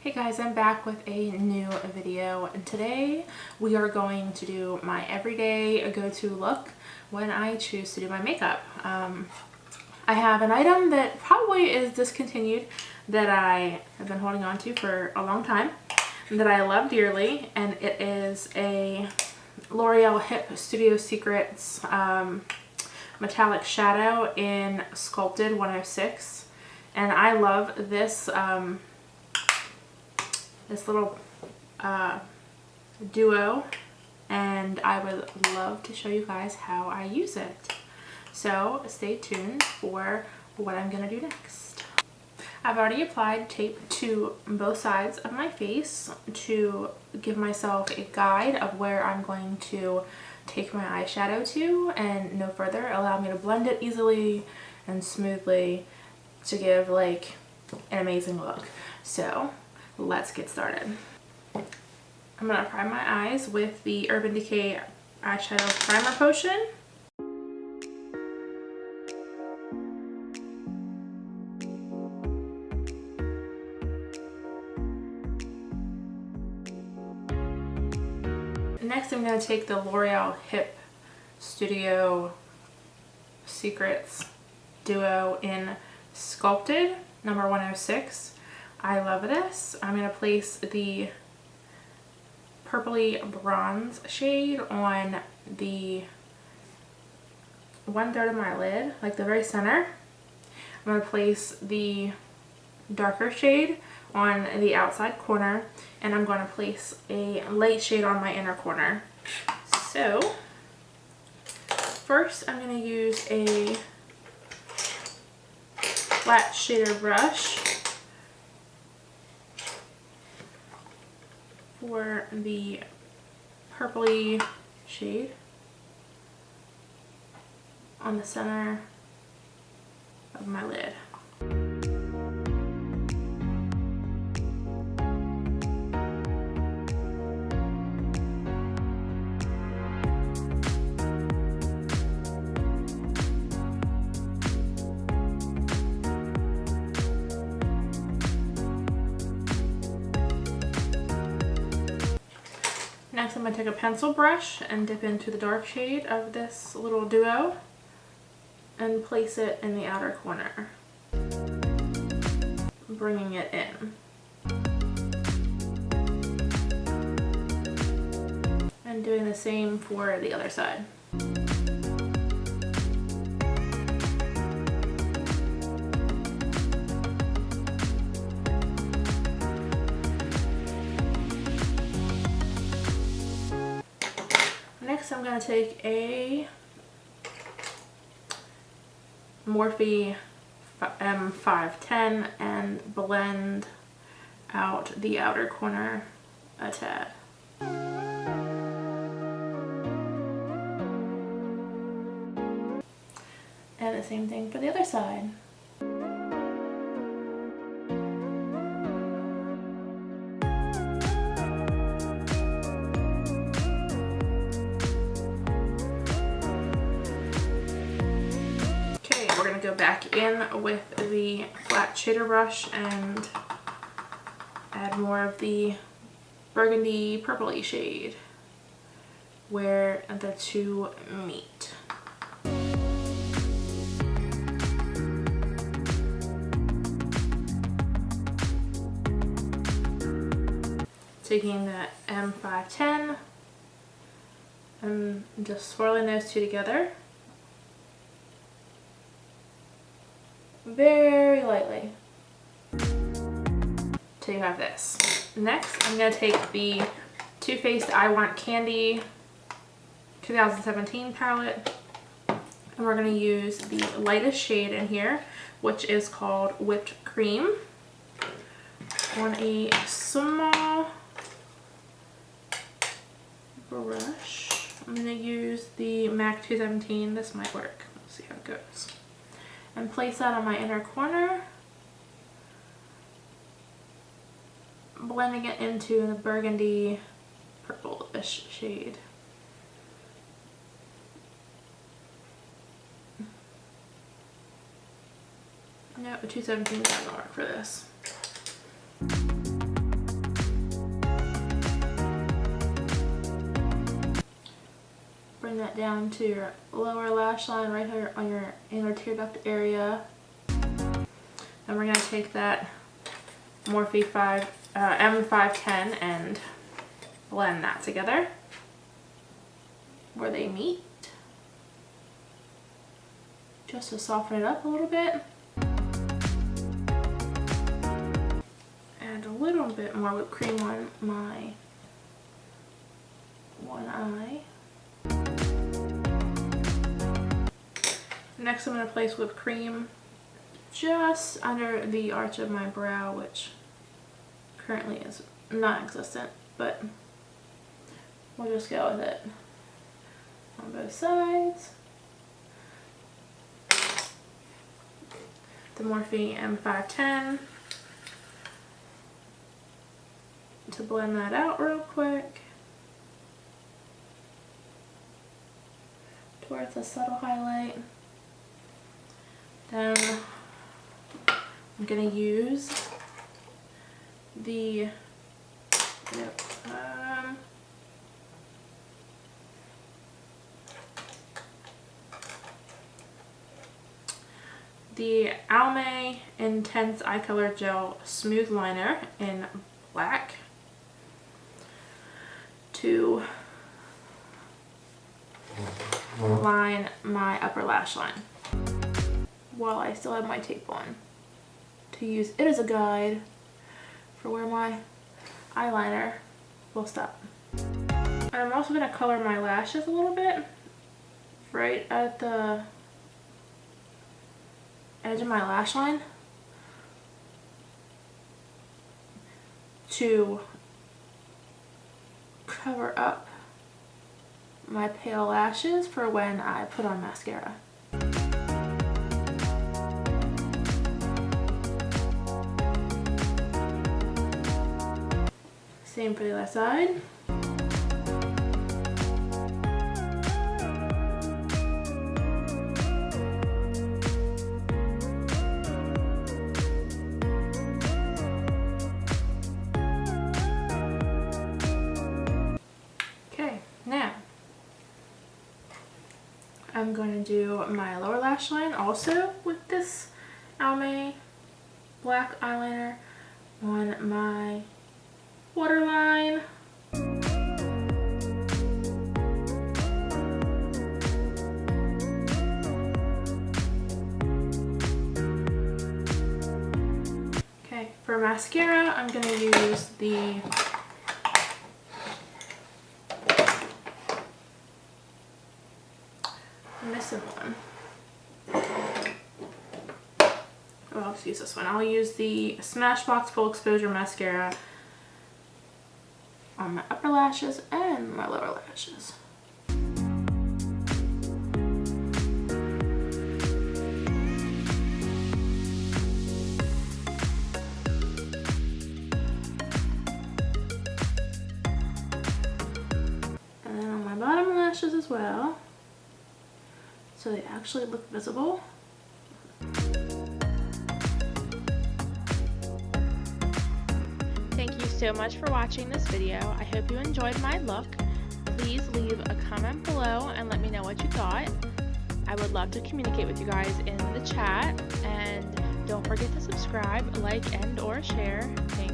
Hey guys, I'm back with a new video, and today we are going to do my everyday go-to look when I choose to do my makeup. I have an item that probably is discontinued that I have been holding on to for a long time that I love dearly, and it is a L'Oreal Hip Studio Secrets metallic shadow in Sculpted 106, and I love this this little duo, and I would love to show you guys how I use it. So stay tuned for what I'm gonna do next. I've already applied tape to both sides of my face to give myself a guide of where I'm going to take my eyeshadow to, and no further, allow me to blend it easily and smoothly to give like an amazing look. So let's get started. I'm going to prime my eyes with the Urban Decay Eyeshadow Primer Potion. Next, I'm going to take the L'Oreal Hip Studio Secrets Duo in Sculpted number 106. I love this. I'm going to place the purpley bronze shade on the 1/3 of my lid, like the very center. I'm going to place the darker shade on the outside corner, and I'm going to place a light shade on my inner corner. So first I'm going to use a flat shader brush for the purpley shade on the center of my lid. Next, I'm going to take a pencil brush and dip into the dark shade of this little duo and place it in the outer corner, bringing it in. And doing the same for the other side. Next, I'm going to take a Morphe M510 and blend out the outer corner a tad. And the same thing for the other side. We're going to go back in with the flat shader brush and add more of the burgundy purpley shade where the two meet. Taking the M510 and just swirling those two together very lightly till you have this. Next, I'm going to take the Too Faced I Want Candy 2017 palette, and we're going to use the lightest shade in here, which is called Whipped Cream, on a small brush. I'm going to use the MAC 217. This might work. Let's see how it goes. And place that on my inner corner, blending it into the burgundy purple-ish shade. No, the 217 doesn't work for this. that down to your lower lash line right here on your inner tear duct area. And we're going to take that Morphe M510 and blend that together where they meet, just to soften it up a little bit. Add a little bit more whipped cream on my one eye. Next I'm going to place whipped cream just under the arch of my brow, which currently is non-existent, but we'll just go with it on both sides. The Morphe M510 to blend that out real quick towards a subtle highlight. Then I'm going to use the E.L.F Intense Eye Color Gel Smooth Liner in black to line my upper lash line while I still have my tape on, to use it as a guide for where my eyeliner will stop. And I'm also going to color my lashes a little bit right at the edge of my lash line to cover up my pale lashes for when I put on mascara. Same for the other side. Okay, now I'm going to do my lower lash line also with this E.L.F black eyeliner on my waterline. Okay, for mascara, I'm going to use the missing one. Oh, I'll just use this one. I'll use the Smashbox Full Exposure Mascara on my upper lashes and my lower lashes. And then on my bottom lashes as well, so they actually look visible. Thank you so much for watching this video. I hope you enjoyed my look. Please leave a comment below and let me know what you thought. I would love to communicate with you guys in the chat, and don't forget to subscribe, like, and or share. Thank